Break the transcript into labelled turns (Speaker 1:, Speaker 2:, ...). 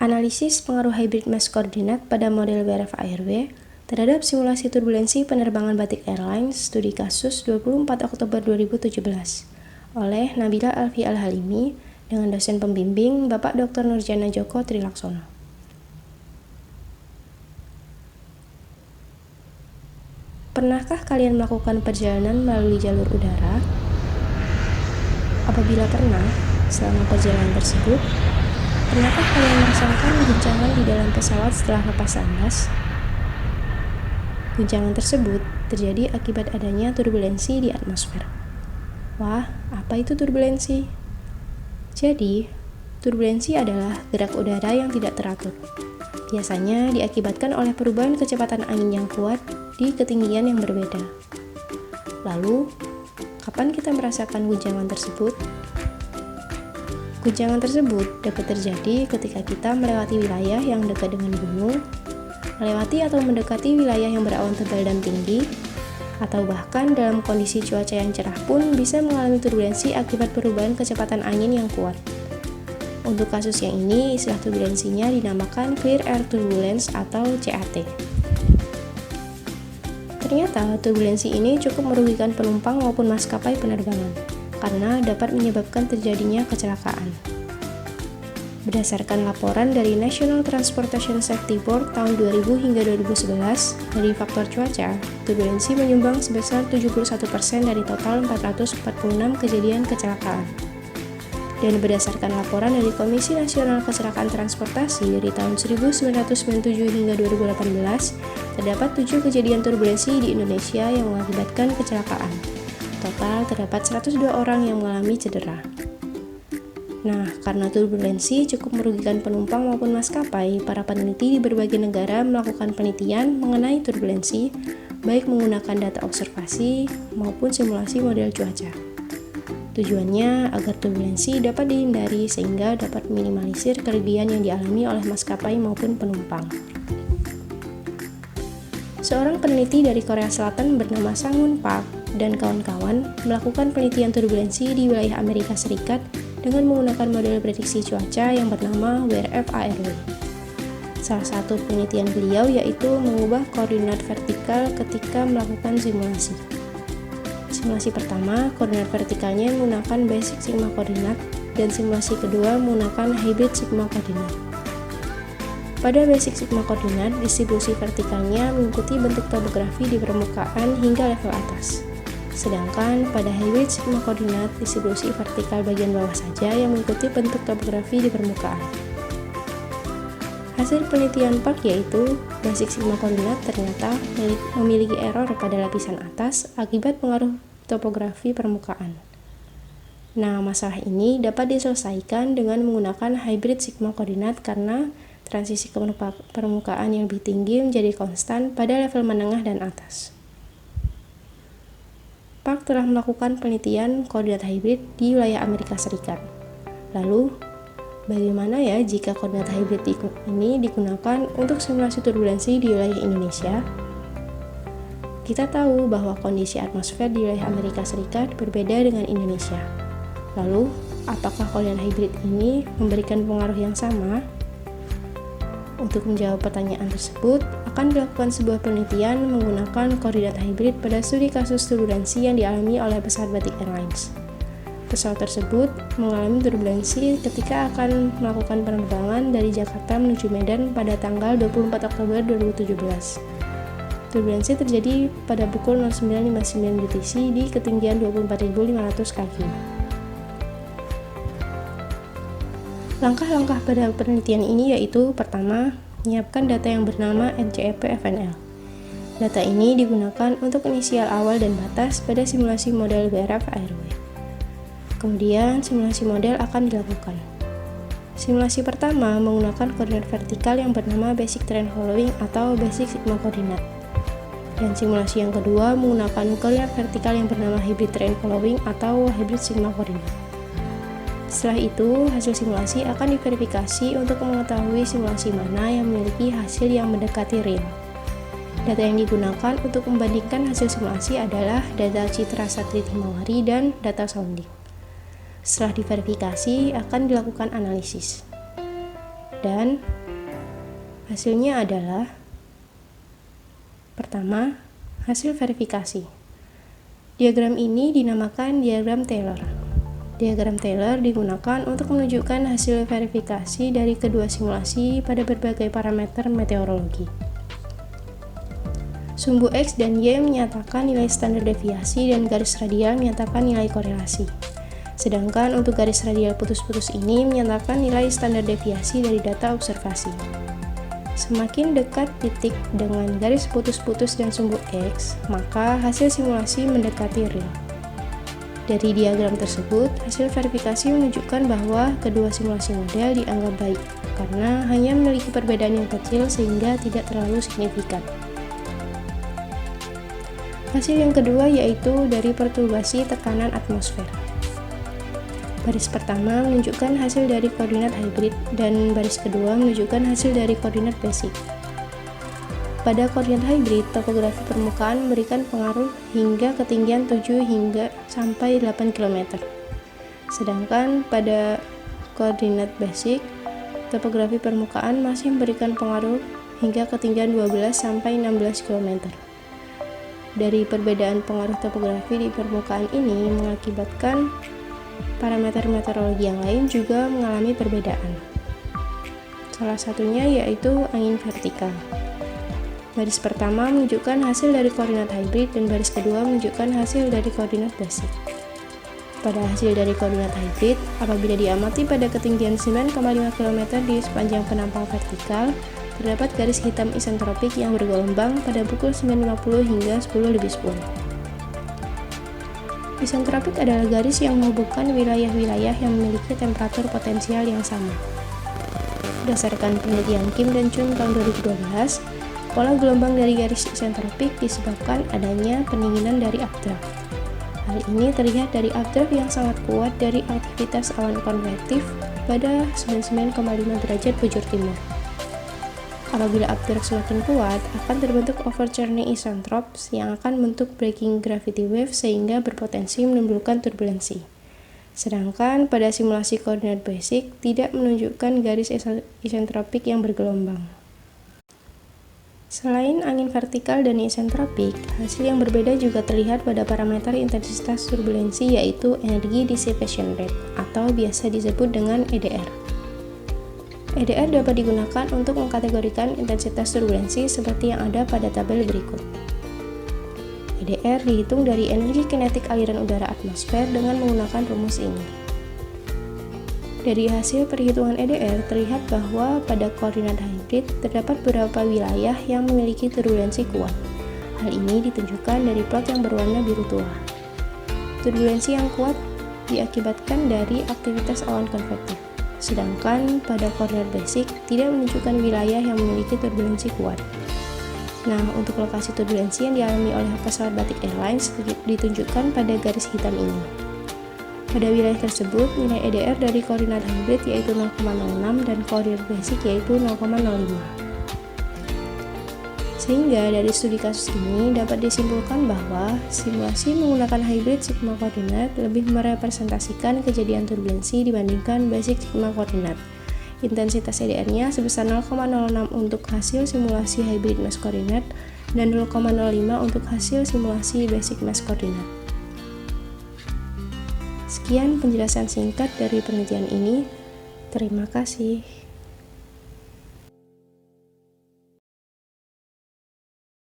Speaker 1: Analisis pengaruh hybrid mass koordinat pada model WRF-ARW terhadap simulasi turbulensi penerbangan Batik Airlines studi kasus 24 Oktober 2017 oleh Nabila Alfi Al-Halimi dengan dosen pembimbing Bapak Dr. Nurjana Djoko Trilaksono. Pernahkah kalian melakukan perjalanan melalui jalur udara? Apabila pernah, selama perjalanan tersebut, pernahkah kalian merasakan guncangan di dalam pesawat setelah lepas landas? Guncangan tersebut terjadi akibat adanya turbulensi di atmosfer. Wah, apa itu turbulensi? Jadi, turbulensi adalah gerak udara yang tidak teratur. Biasanya diakibatkan oleh perubahan kecepatan angin yang kuat di ketinggian yang berbeda. Lalu, kapan kita merasakan guncangan tersebut? Guncangan tersebut dapat terjadi ketika kita melewati wilayah yang dekat dengan gunung, melewati atau mendekati wilayah yang berawan tebal dan tinggi, atau bahkan dalam kondisi cuaca yang cerah pun bisa mengalami turbulensi akibat perubahan kecepatan angin yang kuat. Untuk kasus yang ini, istilah turbulensinya dinamakan Clear Air Turbulence atau CAT. Ternyata, turbulensi ini cukup merugikan penumpang maupun maskapai penerbangan, karena dapat menyebabkan terjadinya kecelakaan. Berdasarkan laporan dari National Transportation Safety Board tahun 2000 hingga 2011, dari faktor cuaca, turbulensi menyumbang sebesar 71% dari total 446 kejadian kecelakaan. Dan berdasarkan laporan dari Komisi Nasional Kecelakaan Transportasi dari tahun 1997 hingga 2018, terdapat 7 kejadian turbulensi di Indonesia yang mengakibatkan kecelakaan. Total terdapat 102 orang yang mengalami cedera. Nah, karena turbulensi cukup merugikan penumpang maupun maskapai, para peneliti di berbagai negara melakukan penelitian mengenai turbulensi, baik menggunakan data observasi maupun simulasi model cuaca. Tujuannya agar turbulensi dapat dihindari sehingga dapat meminimalisir kerugian yang dialami oleh maskapai maupun penumpang. Seorang peneliti dari Korea Selatan bernama Sang-Hoon Park dan kawan-kawan melakukan penelitian turbulensi di wilayah Amerika Serikat dengan menggunakan model prediksi cuaca yang bernama WRF-ARW. Salah satu penelitian beliau yaitu mengubah koordinat vertikal ketika melakukan simulasi. Simulasi pertama, koordinat vertikalnya menggunakan basic sigma koordinat, dan simulasi kedua menggunakan hybrid sigma koordinat. Pada basic sigma koordinat, distribusi vertikalnya mengikuti bentuk topografi di permukaan hingga level atas. Sedangkan pada hybrid sigma koordinat, distribusi vertikal bagian bawah saja yang mengikuti bentuk topografi di permukaan. Hasil penelitian Park yaitu basic sigma koordinat ternyata memiliki error pada lapisan atas akibat pengaruh topografi permukaan. Nah, masalah ini dapat diselesaikan dengan menggunakan hybrid sigma koordinat karena transisi ke permukaan yang lebih tinggi menjadi konstan pada level menengah dan atas. Park telah melakukan penelitian koordinat hybrid di wilayah Amerika Serikat. Lalu, bagaimana ya jika koordinat hybrid ini digunakan untuk simulasi turbulensi di wilayah Indonesia? Kita tahu bahwa kondisi atmosfer di wilayah Amerika Serikat berbeda dengan Indonesia. Lalu, apakah koordinat hybrid ini memberikan pengaruh yang sama? Untuk menjawab pertanyaan tersebut, akan dilakukan sebuah penelitian menggunakan koordinat hybrid pada studi kasus turbulensi yang dialami oleh pesawat Batik Airlines. Pesawat tersebut mengalami turbulensi ketika akan melakukan penerbangan dari Jakarta menuju Medan pada tanggal 24 Oktober 2017. Turbulensi terjadi pada pukul 09.59 UTC di ketinggian 24.500 kaki. Langkah-langkah pada penelitian ini yaitu pertama, menyiapkan data yang bernama NCEP-FNL. Data ini digunakan untuk inisial awal dan batas pada simulasi model WRF-ARW. Kemudian, simulasi model akan dilakukan. Simulasi pertama menggunakan koordinat vertikal yang bernama basic terrain following atau basic sigma koordinat. Dan simulasi yang kedua menggunakan koordinat vertikal yang bernama hybrid terrain following atau hybrid sigma koordinat. Setelah itu, hasil simulasi akan diverifikasi untuk mengetahui simulasi mana yang memiliki hasil yang mendekati real. Data yang digunakan untuk membandingkan hasil simulasi adalah data Citra Satelit Himawari dan data sounding. Setelah diverifikasi, akan dilakukan analisis. Dan hasilnya adalah pertama, hasil verifikasi. Diagram ini dinamakan diagram Taylor. Diagram Taylor digunakan untuk menunjukkan hasil verifikasi dari kedua simulasi pada berbagai parameter meteorologi. Sumbu X dan Y menyatakan nilai standar deviasi dan garis radial menyatakan nilai korelasi. Sedangkan untuk garis radial putus-putus ini menyatakan nilai standar deviasi dari data observasi. Semakin dekat titik dengan garis putus-putus dan sumbu X, maka hasil simulasi mendekati real. Dari diagram tersebut, hasil verifikasi menunjukkan bahwa kedua simulasi model dianggap baik, karena hanya memiliki perbedaan yang kecil sehingga tidak terlalu signifikan. Hasil yang kedua yaitu dari perturbasi tekanan atmosfer. Baris pertama menunjukkan hasil dari koordinat hybrid dan baris kedua menunjukkan hasil dari koordinat basic. Pada koordinat hybrid, topografi permukaan memberikan pengaruh hingga ketinggian 7 hingga sampai 8 km. Sedangkan pada koordinat basic, topografi permukaan masih memberikan pengaruh hingga ketinggian 12 sampai 16 km. Dari perbedaan pengaruh topografi di permukaan ini mengakibatkan parameter meteorologi yang lain juga mengalami perbedaan. Salah satunya yaitu angin vertikal. Baris pertama menunjukkan hasil dari koordinat hybrid dan baris kedua menunjukkan hasil dari koordinat basic. Pada hasil dari koordinat hybrid, apabila diamati pada ketinggian 9,5 km di sepanjang penampang vertikal, terdapat garis hitam isentropik yang bergelombang pada pukul 9.50 hingga 10.10. Isentropik adalah garis yang menghubungkan wilayah-wilayah yang memiliki temperatur potensial yang sama. Berdasarkan penelitian Kim dan Chun tahun 2012, pola gelombang dari garis isentropik disebabkan adanya pendinginan dari updraft. Hal ini terlihat dari updraft yang sangat kuat dari aktivitas awan konvektif pada 99,5 derajat bujur timur. Apabila updraft semakin kuat, akan terbentuk overturning isentrops yang akan membentuk breaking gravity wave sehingga berpotensi menimbulkan turbulensi. Sedangkan pada simulasi koordinat basic tidak menunjukkan garis isentropik yang bergelombang. Selain angin vertikal dan isentropik, hasil yang berbeda juga terlihat pada parameter intensitas turbulensi yaitu energy dissipation rate atau biasa disebut dengan EDR. EDR dapat digunakan untuk mengkategorikan intensitas turbulensi seperti yang ada pada tabel berikut. EDR dihitung dari energi kinetik aliran udara atmosfer dengan menggunakan rumus ini. Dari hasil perhitungan EDR terlihat bahwa pada koordinat hybrid terdapat beberapa wilayah yang memiliki turbulensi kuat. Hal ini ditunjukkan dari plot yang berwarna biru tua. Turbulensi yang kuat diakibatkan dari aktivitas awan konvektif. Sedangkan pada koordinat basic tidak menunjukkan wilayah yang memiliki turbulensi kuat. Nah, untuk lokasi turbulensi yang dialami oleh pesawat Batik Airlines ditunjukkan pada garis hitam ini. Pada wilayah tersebut, nilai EDR dari koordinat hybrid yaitu 0,06 dan koordinat basic yaitu 0,05. Sehingga dari studi kasus ini dapat disimpulkan bahwa simulasi menggunakan hybrid sigma koordinat lebih merepresentasikan kejadian turbulensi dibandingkan basic sigma koordinat. Intensitas EDR-nya sebesar 0,06 untuk hasil simulasi hybrid mass koordinat dan 0,05 untuk hasil simulasi basic mass koordinat. Sekian penjelasan singkat dari penelitian ini. Terima kasih.